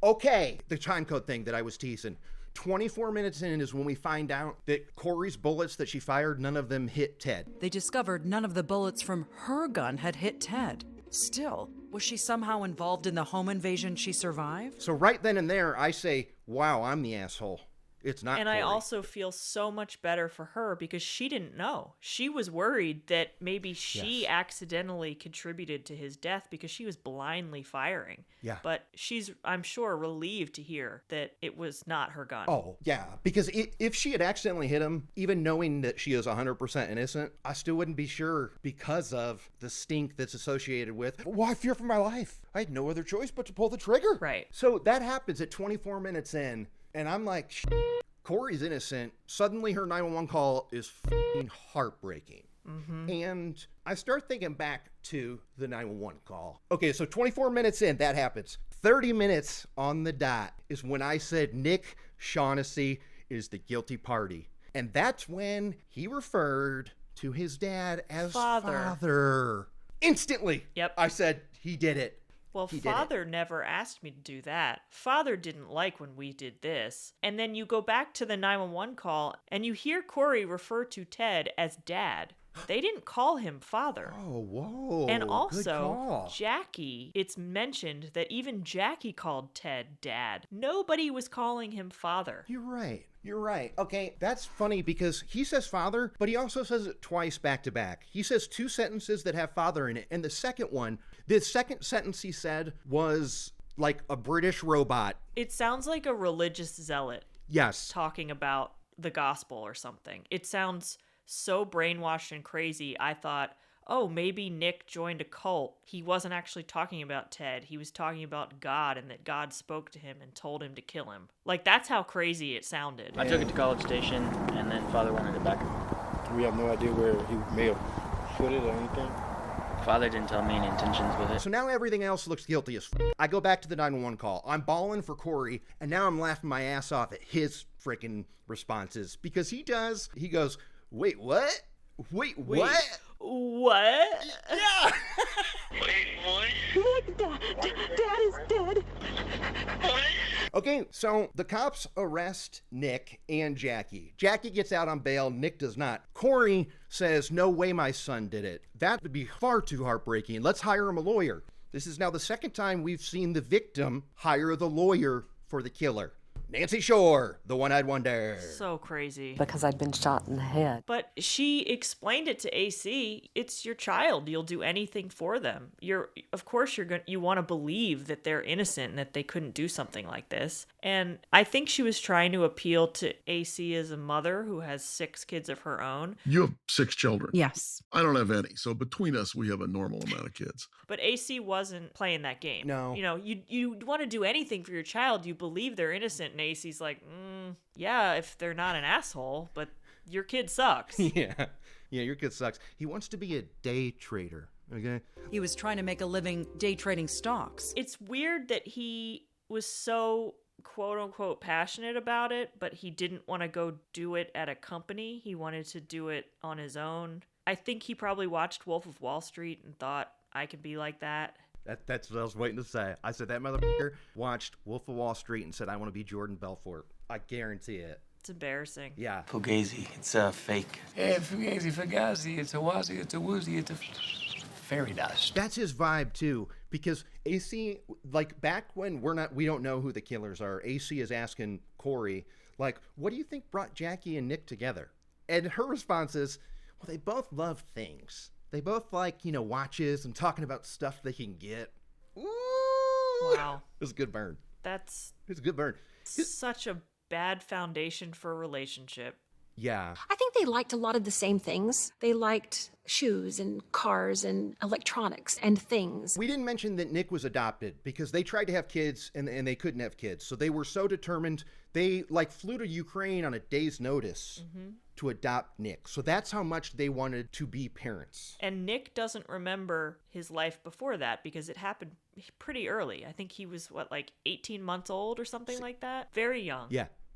Okay. The time code thing that I was teasing. 24 minutes in is when we find out that Corey's bullets that she fired, none of them hit Ted. They discovered none of the bullets from her gun had hit Ted. Still, was she somehow involved in the home invasion she survived? So right then and there, I say, wow, I'm the asshole. It's not And Corey. I also feel so much better for her because she didn't know. She was worried that maybe she accidentally contributed to his death because she was blindly firing. Yeah. But she's, I'm sure, relieved to hear that it was not her gun. Oh, yeah. Because if she had accidentally hit him, even knowing that she is 100% innocent, I still wouldn't be sure because of the stink that's associated with, well, I fear for my life. I had no other choice but to pull the trigger. Right. So that happens at 24 minutes in. And I'm like, Corey's innocent. Suddenly her 911 call is f***ing heartbreaking. And I start thinking back to the 911 call. Okay, so 24 minutes in, that happens. 30 minutes on the dot is when I said Nick Shaughnessy is the guilty party. And that's when he referred to his dad as father. Instantly. Yep. I said, he did it. Well, Father never asked me to do that. Father didn't like when we did this. And then you go back to the 911 call and you hear Corey refer to Ted as Dad. They didn't call him Father. Oh, whoa. And good also, call. Jackie, it's mentioned that even Jackie called Ted Dad. Nobody was calling him Father. You're right. Okay, that's funny because he says father, but he also says it twice back to back. He says 2 sentences that have father in it. And the second sentence he said was like a British robot. It sounds like a religious zealot. Yes. Talking about the gospel or something. It sounds so brainwashed and crazy. I thought, oh, maybe Nick joined a cult. He wasn't actually talking about Ted. He was talking about God and that God spoke to him and told him to kill him. Like, that's how crazy it sounded. I took it to College Station, and then Father wanted it back. We have no idea where he may have put it or anything. Father didn't tell me any intentions with it. So now everything else looks guilty as f***. I go back to the 911 call. I'm bawling for Corey, and now I'm laughing my ass off at his freaking responses. Because he goes, wait, what? Wait, what? What? Yeah! Wait, what? Nick, Dad is dead. What? Okay, so the cops arrest Nick and Jackie. Jackie gets out on bail. Nick does not. Corey says, no way my son did it. That would be far too heartbreaking. Let's hire him a lawyer. This is now the second time we've seen the victim hire the lawyer for the killer. Nancy Shore, the one-eyed wonder. So crazy. Because I'd been shot in the head. But she explained it to AC. It's your child. You'll do anything for them. Of course you want to believe that they're innocent and that they couldn't do something like this. And I think she was trying to appeal to AC as a mother who has 6 kids of her own. You have 6 children. Yes. I don't have any. So between us, we have a normal amount of kids. But AC wasn't playing that game. No. You know, you want to do anything for your child. You believe they're innocent. And AC's like, yeah, if they're not an asshole, but your kid sucks. Yeah, your kid sucks. He wants to be a day trader, okay? He was trying to make a living day trading stocks. It's weird that he was so quote-unquote passionate about it, but he didn't want to go do it at a company. He wanted to do it on his own. I think he probably watched Wolf of Wall Street and thought, I could be like that. That's what I was waiting to say. I said that motherfucker watched Wolf of Wall Street and said, I want to be Jordan Belfort. I guarantee it. It's embarrassing. Yeah. Fugazi, it's fake. Hey, Fugazi, it's a wazi, it's a woozy, it's a fairy dust. That's his vibe too, because AC, like back when we don't know who the killers are, AC is asking Corey, like, what do you think brought Jackie and Nick together? And her response is, well, they both love things. They both like, watches and talking about stuff they can get. Ooh. Wow. It was a good burn. That's It's a good burn. such a bad foundation for a relationship. Yeah. I think they liked a lot of the same things. They liked shoes and cars and electronics and things. We didn't mention that Nick was adopted because they tried to have kids and they couldn't have kids. So they were so determined. They flew to Ukraine on a day's notice to adopt Nick. So that's how much they wanted to be parents. And Nick doesn't remember his life before that because it happened pretty early. I think he was, 18 months old or something like that? Very young.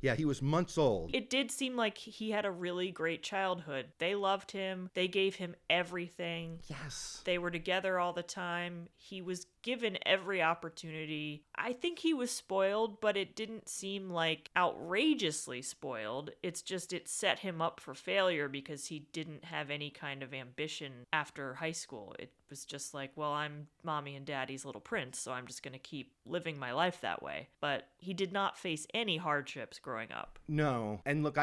Yeah, he was months old. It did seem like he had a really great childhood. They loved him. They gave him everything. Yes. They were together all the time. He was given every opportunity. I think he was spoiled, but it didn't seem like outrageously spoiled. It's just it set him up for failure because he didn't have any kind of ambition after high school. It was just like, well, I'm mommy and daddy's little prince, so I'm just going to keep living my life that way. But he did not face any hardships growing up. No. And look,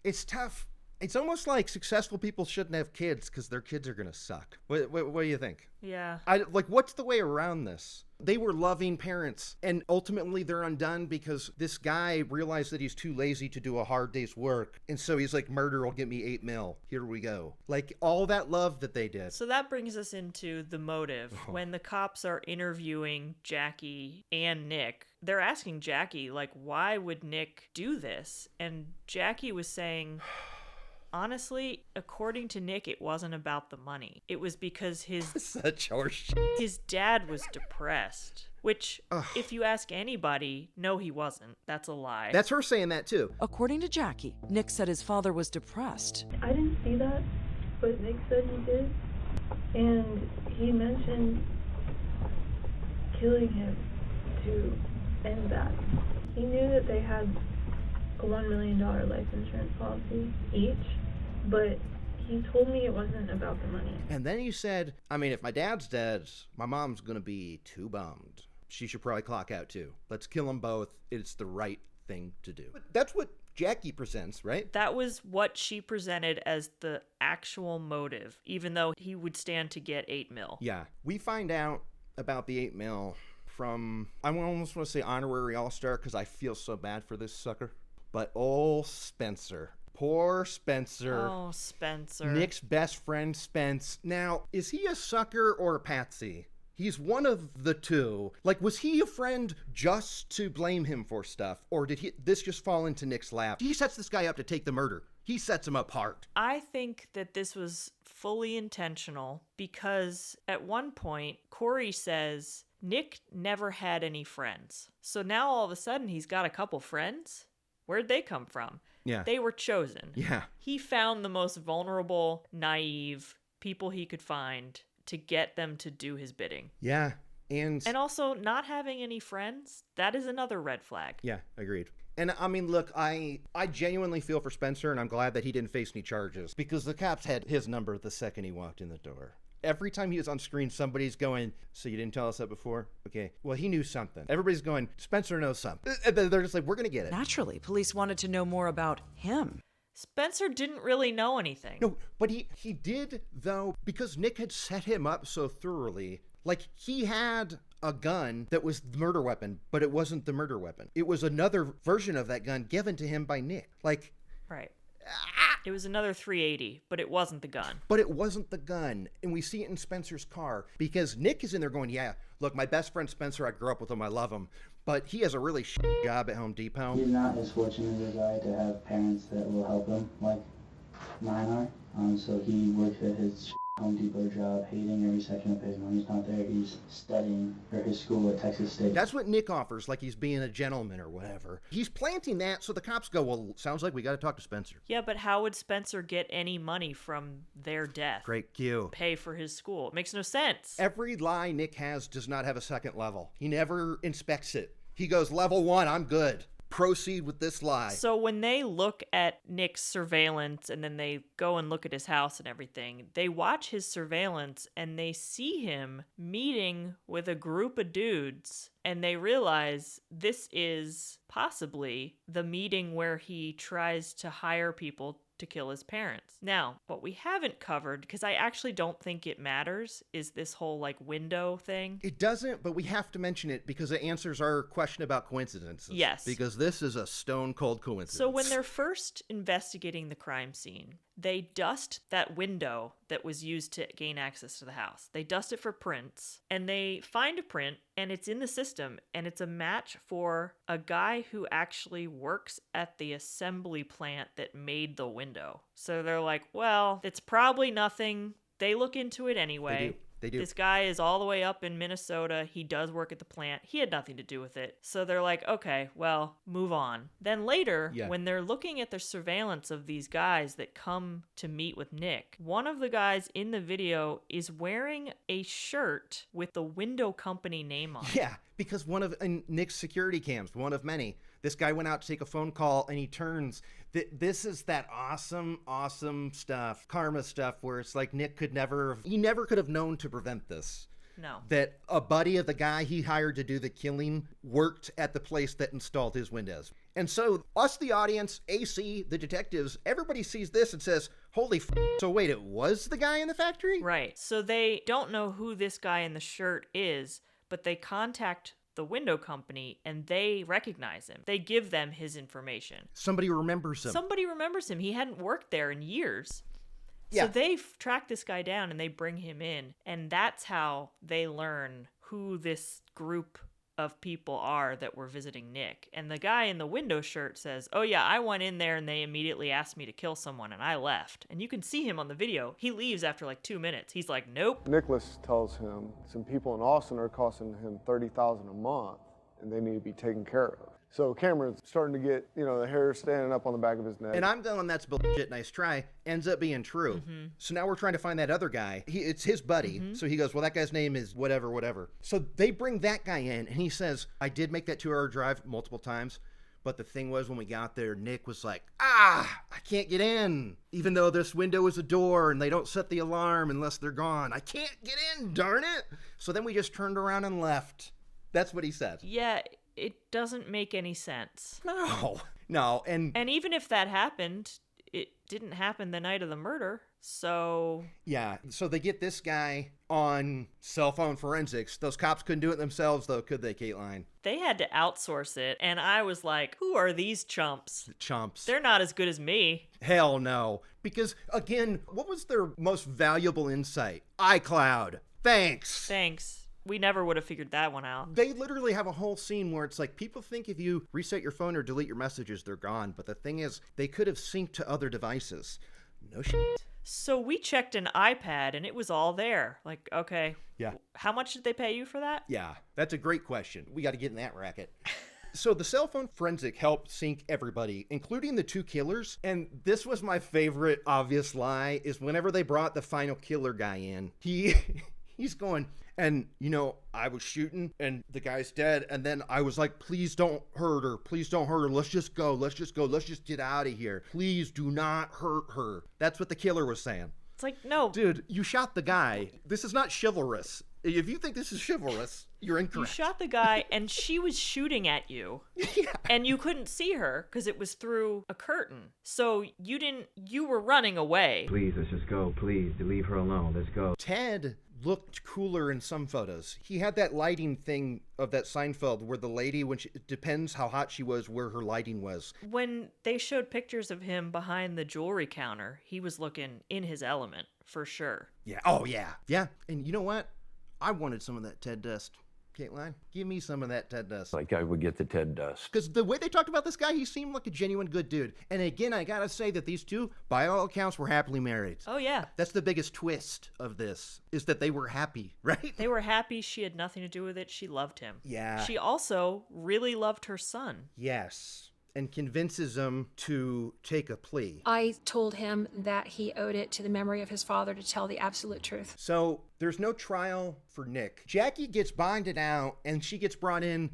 it's tough. It's almost like successful people shouldn't have kids because their kids are going to suck. What do you think? Yeah. What's the way around this? They were loving parents, and ultimately they're undone because this guy realized that he's too lazy to do a hard day's work. And so he's like, murder will get me $8 million. Here we go. Like, all that love that they did. So that brings us into the motive. When the cops are interviewing Jackie and Nick, they're asking Jackie, why would Nick do this? And Jackie was saying, honestly, according to Nick, it wasn't about the money. It was because such horseshit. His dad was depressed. Which, if you ask anybody, no, he wasn't. That's a lie. That's her saying that too. According to Jackie, Nick said his father was depressed. I didn't see that, but Nick said he did. And he mentioned killing him to end that. He knew that they had a $1 million life insurance policy each, but he told me it wasn't about the money. And then he said, if my dad's dead, my mom's gonna be too bummed. She should probably clock out too. Let's kill them both. It's the right thing to do. But that's what Jackie presents, right? That was what she presented as the actual motive, even though he would stand to get $8 million. Yeah. We find out about the $8 million from, I almost want to say honorary all-star because I feel so bad for this sucker. But old Spencer. Poor Spencer. Oh, Spencer. Nick's best friend, Spence. Now, is he a sucker or a patsy? He's one of the two. Was he a friend just to blame him for stuff? Or did this just fall into Nick's lap? He sets this guy up to take the murder. He sets him apart. I think that this was fully intentional because at one point, Corey says, Nick never had any friends. So now all of a sudden he's got a couple friends? Where'd they come from? Yeah. They were chosen. Yeah. He found the most vulnerable, naive people he could find to get them to do his bidding. Yeah. And also, not having any friends, that is another red flag. Yeah, agreed. And look, I genuinely feel for Spencer, and I'm glad that he didn't face any charges because the cops had his number the second he walked in the door. Every time he was on screen, somebody's going, so you didn't tell us that before? Okay, well, he knew something. Everybody's going, Spencer knows something. They're just like, we're going to get it. Naturally, police wanted to know more about him. Spencer didn't really know anything. No, but he did, though, because Nick had set him up so thoroughly. He had a gun that was the murder weapon, but it wasn't the murder weapon. It was another version of that gun given to him by Nick. Right. It was another 380, but it wasn't the gun. But it wasn't the gun. And we see it in Spencer's car because Nick is in there going, yeah, look, my best friend Spencer, I grew up with him, I love him. But he has a really job at Home Depot. He's not as fortunate as I to have parents that will help him like mine are. So he works at his Home Depot job, hating every second of it. When he's not there, he's studying for his school at Texas State. That's what Nick offers, like he's being a gentleman or whatever. He's planting that so the cops go, well, sounds like we got to talk to Spencer. Yeah, but how would Spencer get any money from their death? Great cue. Pay for his school. It makes no sense. Every lie Nick has does not have a second level. He never inspects it. He goes, level 1, I'm good. proceed with this lie. So when they look at Nick's surveillance and then they go and look at his house and everything, they watch his surveillance and they see him meeting with a group of dudes, and they realize this is possibly the meeting where he tries to hire people to kill his parents. Now, what we haven't covered, because I actually don't think it matters, is this whole like window thing. It doesn't, but we have to mention it because it answers our question about coincidences. Yes. Because this is a stone cold coincidence. So when they're first investigating the crime scene, they dust that window that was used to gain access to the house. They dust it for prints, and they find a print, and it's in the system, and it's a match for a guy who actually works at the assembly plant that made the window. So they're like, well, it's probably nothing. They look into it anyway. They do. This guy is all the way up in Minnesota. He does work at the plant. He had nothing to do with it. So they're like, okay, well, move on. Then later, when they're looking at the surveillance of these guys that come to meet with Nick, one of the guys in the video is wearing a shirt with the window company name on it. Yeah, because one of Nick's security cams, one of many, this guy went out to take a phone call and he turns. This is that awesome stuff, karma stuff, where it's like Nick could never have known to prevent this. No. That a buddy of the guy he hired to do the killing worked at the place that installed his windows. And so us, the audience, AC, the detectives, everybody sees this and says, holy f***, so wait, it was the guy in the factory? Right. So they don't know who this guy in the shirt is, but they contact the window company and they recognize him. They give them his information. Somebody remembers him. He hadn't worked there in years. Yeah. So they track this guy down and they bring him in, and that's how they learn who this group of people are that were visiting Nick. And the guy in the window shirt says, oh yeah, I went in there and they immediately asked me to kill someone and I left. And you can see him on the video. He leaves after like 2 minutes. He's like, nope. Nicholas tells him some people in Austin are costing him $30,000 a month and they need to be taken care of. So Cameron's starting to get, the hair standing up on the back of his neck. And I'm going, that's bullshit, nice try. Ends up being true. Mm-hmm. So now we're trying to find that other guy. It's his buddy. Mm-hmm. So he goes, well, that guy's name is whatever. So they bring that guy in, and he says, I did make that 2-hour drive multiple times. But the thing was, when we got there, Nick was like, I can't get in. Even though this window is a door and they don't set the alarm unless they're gone. I can't get in, darn it. So then we just turned around and left. That's what he said. Yeah, it doesn't make any sense. No. And even if that happened, it didn't happen the night of the murder. So yeah, so they get this guy on cell phone forensics. Those cops couldn't do it themselves, though, could they, Kateline? They had to outsource it, and I was like, who are these chumps? Chumps. They're not as good as me. Hell no. Because, again, what was their most valuable insight? iCloud. Thanks. We never would have figured that one out. They literally have a whole scene where it's like, people think if you reset your phone or delete your messages, they're gone. But the thing is, they could have synced to other devices. No shit. So we checked an iPad and it was all there. Like, okay. Yeah. How much did they pay you for that? Yeah, that's a great question. We got to get in that racket. So the cell phone forensic helped sync everybody, including the 2 killers. And this was my favorite obvious lie, is whenever they brought the final killer guy in, he's going, and, I was shooting and the guy's dead. And then I was like, please don't hurt her. Please don't hurt her. Let's just go. Let's just get out of here. Please do not hurt her. That's what the killer was saying. It's like, no. Dude, you shot the guy. This is not chivalrous. If you think this is chivalrous, you're incorrect. You shot the guy and she was shooting at you. Yeah. And you couldn't see her because it was through a curtain. So you were running away. Please, let's just go. Please, leave her alone. Let's go. Ted looked cooler in some photos. He had that lighting thing of that Seinfeld where the lady, it depends how hot she was, where her lighting was. When they showed pictures of him behind the jewelry counter, he was looking in his element for sure. Yeah. Oh, yeah. Yeah. And you know what? I wanted some of that Ted dust. Kateline, give me some of that Ted dust. Like I would get the Ted dust. Because the way they talked about this guy, he seemed like a genuine good dude. And again, I gotta say that these two, by all accounts, were happily married. Oh, yeah. That's the biggest twist of this, is that they were happy, right? They were happy. She had nothing to do with it. She loved him. Yeah. She also really loved her son. Yes. And convinces him to take a plea. I told him that he owed it to the memory of his father to tell the absolute truth. So there's no trial for Nick. Jackie gets bonded out and she gets brought in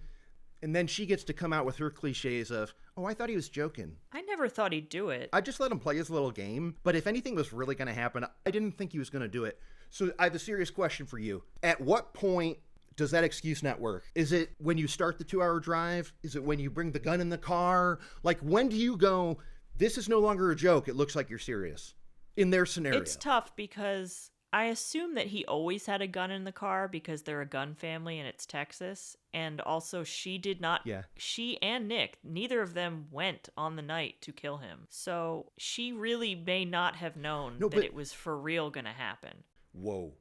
And then she gets to come out with her cliches of, oh, I thought he was joking. I never thought he'd do it. I just let him play his little game. But if anything was really going to happen, I didn't think he was going to do it. So I have a serious question for you. At what point does that excuse not work? Is it when you start the 2-hour drive? Is it when you bring the gun in the car? Like, when do you go, this is no longer a joke, it looks like you're serious? In their scenario. It's tough because I assume that he always had a gun in the car because they're a gun family and it's Texas. And also she did not, she and Nick, neither of them went on the night to kill him. So she really may not have known that it was for real going to happen. Whoa,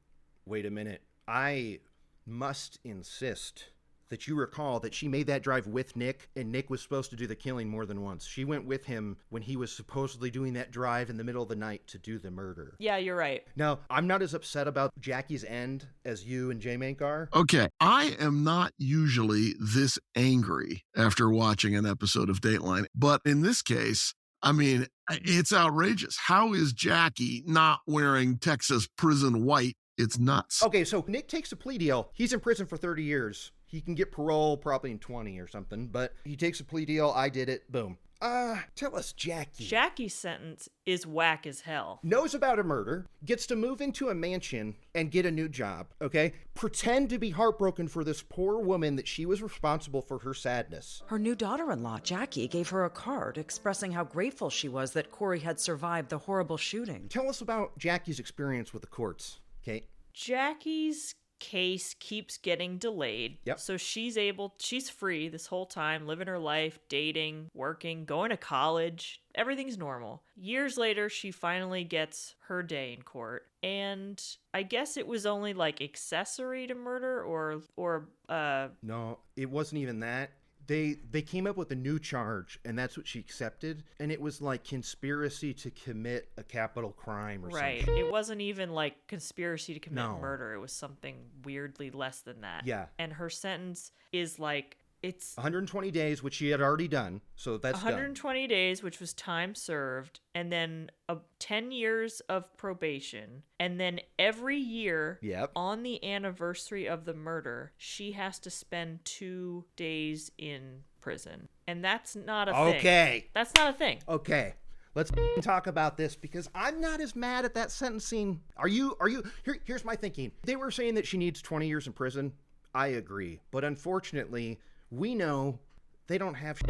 wait a minute. I must insist that you recall that she made that drive with Nick, and Nick was supposed to do the killing more than once. She went with him when he was supposedly doing that drive in the middle of the night to do the murder. Yeah, you're right. Now, I'm not as upset about Jackie's end as you and J-Mank are. Okay, I am not usually this angry after watching an episode of Dateline, but in this case, I mean, it's outrageous. How is Jackie not wearing Texas prison white? It's nuts. Okay, so Nick takes a plea deal. He's in prison for 30 years. He can get parole probably in 20 or something, but he takes a plea deal. I did it. Boom. Tell us, Jackie. Jackie's sentence is whack as hell. Knows about a murder, gets to move into a mansion and get a new job, okay? Pretend to be heartbroken for this poor woman that she was responsible for her sadness. Her new daughter-in-law, Jackie, gave her a card expressing how grateful she was that Corey had survived the horrible shooting. Tell us about Jackie's experience with the courts, Kate. Jackie's case keeps getting delayed. Yep. So she's free this whole time, living her life, dating, working, going to college. Everything's normal. Years later, she finally gets her day in court. And I guess it was only like accessory to murder or No, it wasn't even that. They came up with a new charge, and that's what she accepted. And it was like conspiracy to commit a capital crime or right. something. It wasn't even like conspiracy to commit murder. It was something weirdly less than that. Yeah. And her sentence is like, it's 120 days, which she had already done. So that's 120 days, which was time served, and then 10 years of probation. And then every year on the anniversary of the murder, she has to spend 2 days in prison. And that's not a thing. Okay. That's not a thing. Okay. Let's talk about this because I'm not as mad at that sentencing. Are you? Here's my thinking. They were saying that she needs 20 years in prison. I agree. But unfortunately, we know they don't have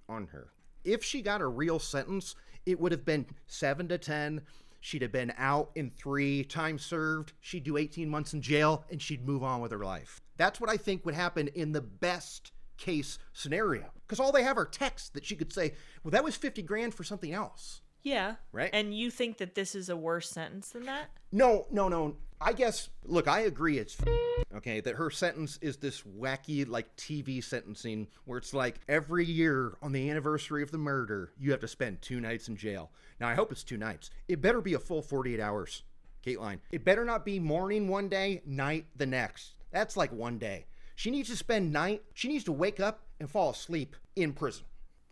on her. If she got a real sentence, it would have been 7 to 10. She'd have been out in 3, time served. She'd do 18 months in jail, and she'd move on with her life. That's what I think would happen in the best case scenario. Because all they have are texts that she could say, well, that was 50 grand for something else. Yeah. Right? And you think that this is a worse sentence than that? No. I guess, look, I agree it's okay, that her sentence is this wacky, like, TV sentencing where it's like every year on the anniversary of the murder, you have to spend 2 nights in jail. Now, I hope it's 2 nights. It better be a full 48 hours, Kateline. It better not be morning one day, night the next. That's like 1 day. She needs to spend night, she needs to wake up and fall asleep in prison.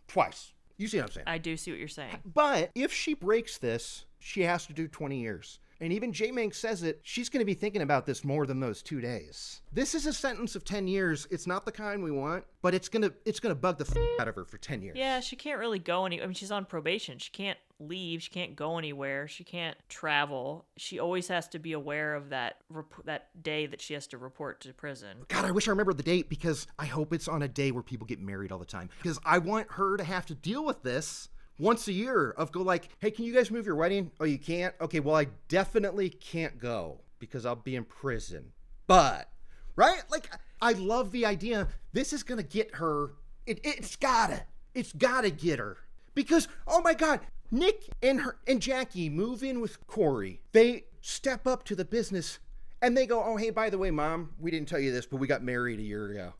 Twice. You see what I'm saying? I do see what you're saying. But if she breaks this, she has to do 20 years. And even J-Mank says it, she's going to be thinking about this more than those 2 days. This is a sentence of 10 years. It's not the kind we want, but it's going to bug the out of her for 10 years. Yeah, she can't really go I mean, she's on probation. She can't leave. She can't go anywhere. She can't travel. She always has to be aware of that day that she has to report to prison. God, I wish I remembered the date because I hope it's on a day where people get married all the time. Because I want her to have to deal with this once a year of go like, hey, can you guys move your wedding? Oh, you can't? Okay, well, I definitely can't go because I'll be in prison. But, right? Like, I love the idea. This is going to get her. It's gotta get her. Because, oh my God, Nick and Jackie move in with Corey. They step up to the business and they go, oh, hey, by the way, Mom, we didn't tell you this, but we got married a year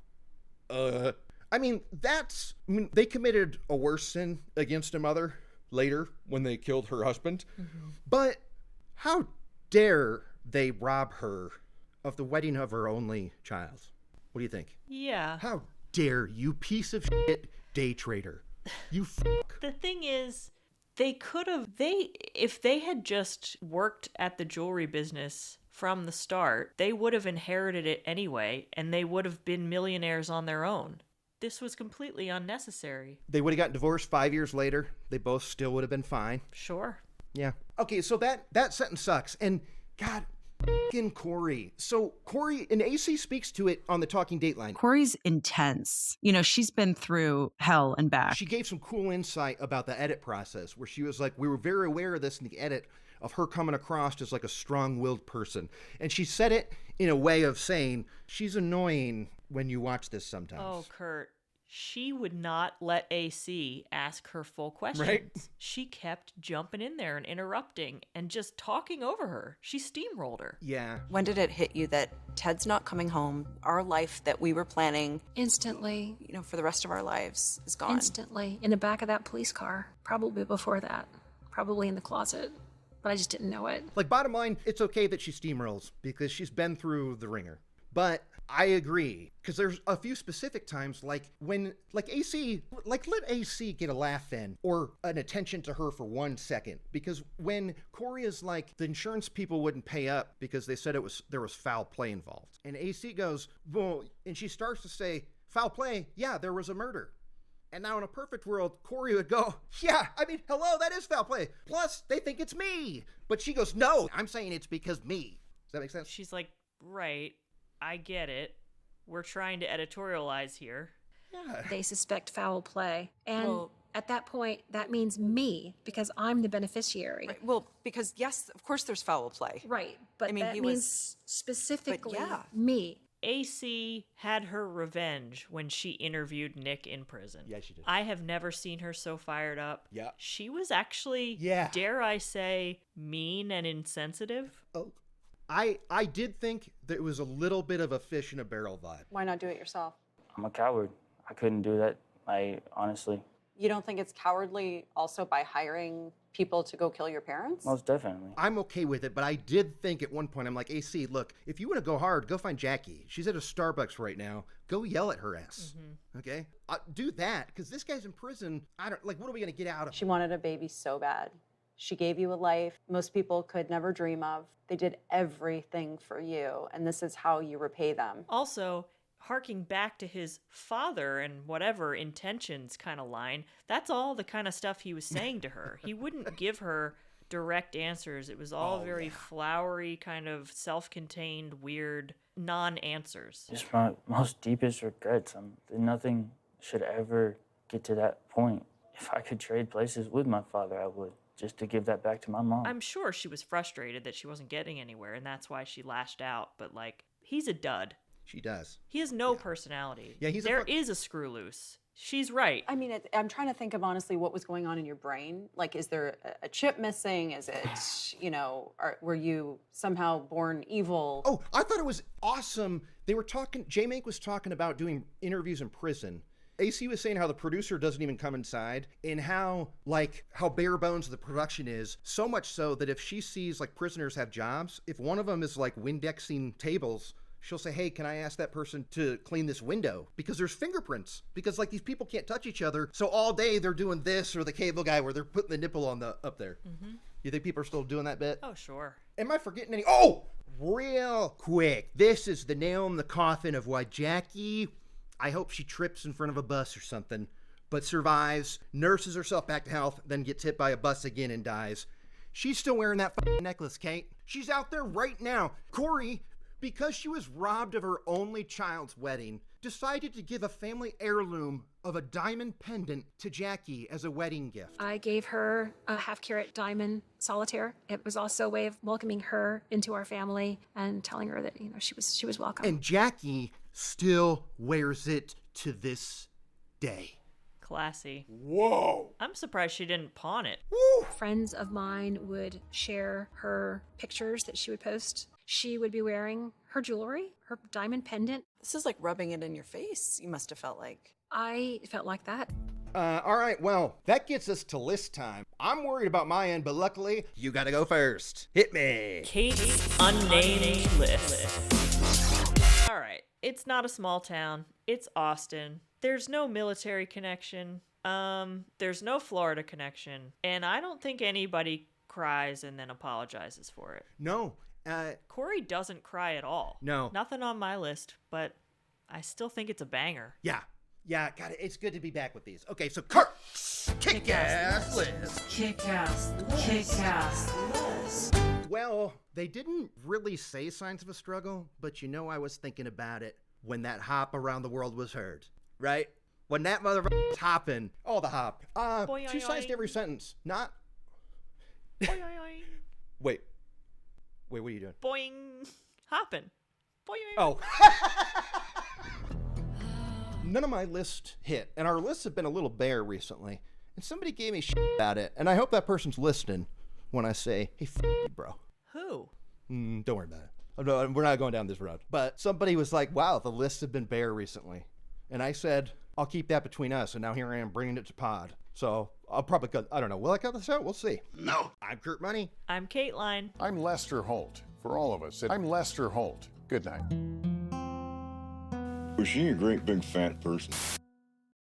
ago. They committed a worse sin against a mother later when they killed her husband. Mm-hmm. But how dare they rob her of the wedding of her only child? What do you think? Yeah. How dare you, piece of shit day trader? You fuck. The thing is, if they had just worked at the jewelry business from the start, they would have inherited it anyway, and they would have been millionaires on their own. This was completely unnecessary. They would have gotten divorced 5 years later. They both still would have been fine. Sure. Yeah. Okay, so that sentence sucks. And God, f***ing Corey. So Corey, and AC speaks to it on the Talking Dateline. Corey's intense. You know, she's been through hell and back. She gave some cool insight about the edit process where she was like, we were very aware of this in the edit of her coming across as like a strong-willed person. And she said it in a way of saying, she's annoying when you watch this sometimes. Oh, Kurt. She would not let AC ask her full questions. Right? She kept jumping in there and interrupting and just talking over her. She steamrolled her. Yeah. When did it hit you that Ted's not coming home? Our life that we were planning, Instantly. you know, for the rest of our lives is gone. Instantly. In the back of that police car. Probably before that. Probably in the closet. But I just didn't know it. Like, bottom line, it's okay that she steamrolls because she's been through the ringer. But I agree, because there's a few specific times, like when, like AC, like let AC get a laugh in or an attention to her for 1 second. Because when Corey is like, the insurance people wouldn't pay up because they said there was foul play involved. And AC goes, well, and she starts to say, foul play, yeah, there was a murder. And now in a perfect world, Corey would go, yeah, I mean, hello, that is foul play. Plus, they think it's me. But she goes, no, I'm saying it's because me. Does that make sense? She's like, right, I get it. We're trying to editorialize here. Yeah. They suspect foul play. And at that point, that means me, because I'm the beneficiary. Right. Well, because yes, of course there's foul play. Right. But I mean, that he means was specifically but yeah. me. AC had her revenge when she interviewed Nick in prison. Yeah, she did. I have never seen her so fired up. Yeah. She was actually, dare I say, mean and insensitive. Oh, I did think that it was a little bit of a fish in a barrel vibe. Why not do it yourself? I'm a coward. I couldn't do that. I honestly. You don't think it's cowardly also by hiring people to go kill your parents? Most definitely. I'm okay with it, but I did think at one point, I'm like, AC, look, if you want to go hard, go find Jackie. She's at a Starbucks right now. Go yell at her ass. Mm-hmm. Okay? Do that, because this guy's in prison. I don't, like, what are we going to get out of She him? wanted a baby so bad. She gave you a life most people could never dream of. They did everything for you, and this is how you repay them. Also, harking back to his father and whatever intentions kind of line, that's all the kind of stuff he was saying to her. He wouldn't give her direct answers. It was all very flowery, kind of self-contained, weird non-answers. Just my most deepest regrets. Nothing should ever get to that point. If I could trade places with my father, I would, just to give that back to my mom. I'm sure she was frustrated that she wasn't getting anywhere, and that's why she lashed out. But, like, he's a dud. She does. He has no personality. Yeah, there is a screw loose. She's right. I mean, I'm trying to think of honestly what was going on in your brain. Like, is there a chip missing? Is it, you know, were you somehow born evil? Oh, I thought it was awesome. They were talking, J-Mank was talking about doing interviews in prison. AC was saying how the producer doesn't even come inside and how bare bones the production is, so much so that if she sees like prisoners have jobs, if one of them is like Windexing tables, she'll say, hey, can I ask that person to clean this window? Because there's fingerprints. Because like these people can't touch each other. So all day they're doing this, or the cable guy where they're putting the nipple on the up there. Mm-hmm. You think people are still doing that bit? Oh, sure. Am I forgetting any? Oh, real quick. This is the nail in the coffin of why Jackie, I hope she trips in front of a bus or something, but survives, nurses herself back to health, then gets hit by a bus again and dies. She's still wearing that necklace, Kate. She's out there right now. Corey, because she was robbed of her only child's wedding, decided to give a family heirloom of a diamond pendant to Jackie as a wedding gift. I gave her a half-carat diamond solitaire. It was also a way of welcoming her into our family and telling her that, you know, she was welcome. And Jackie still wears it to this day. Classy. Whoa! I'm surprised she didn't pawn it. Woo! Friends of mine would share her pictures that she would post. She would be wearing her jewelry, her diamond pendant. This is like rubbing it in your face, you must have felt like. I felt like that. All right, well, that gets us to list time. I'm worried about my end, but luckily, you gotta go first. Hit me. Kate's unnamed list. All right, it's not a small town. It's Austin. There's no military connection. There's no Florida connection. And I don't think anybody cries and then apologizes for it. No. Corey doesn't cry at all. No. Nothing on my list, but I still think it's a banger. Yeah. Yeah, got it. It's good to be back with these. Okay, so Kirk's Kick-Ass List. Kick-Ass List. Well, they didn't really say signs of a struggle, but I was thinking about it when that hop around the world was heard, right? When that motherfucker was hopping, the hop. Two sides to every sentence, not... Wait, what are you doing? Boing. Hopping. Boing. Oh. None of my lists hit, and our lists have been a little bare recently, and somebody gave me shit about it, and I hope that person's listening when I say, hey, you, bro. Who? Don't worry about it. No, we're not going down this road. But somebody was like, wow, the lists have been bare recently. And I said, I'll keep that between us, and now here I am bringing it to pod. So I'll probably cut, I don't know, will I cut this out? We'll see. No. I'm Kurt Money. I'm Kateline. I'm Lester Holt. For all of us, I'm Lester Holt. Good night. Was she a great big fat person?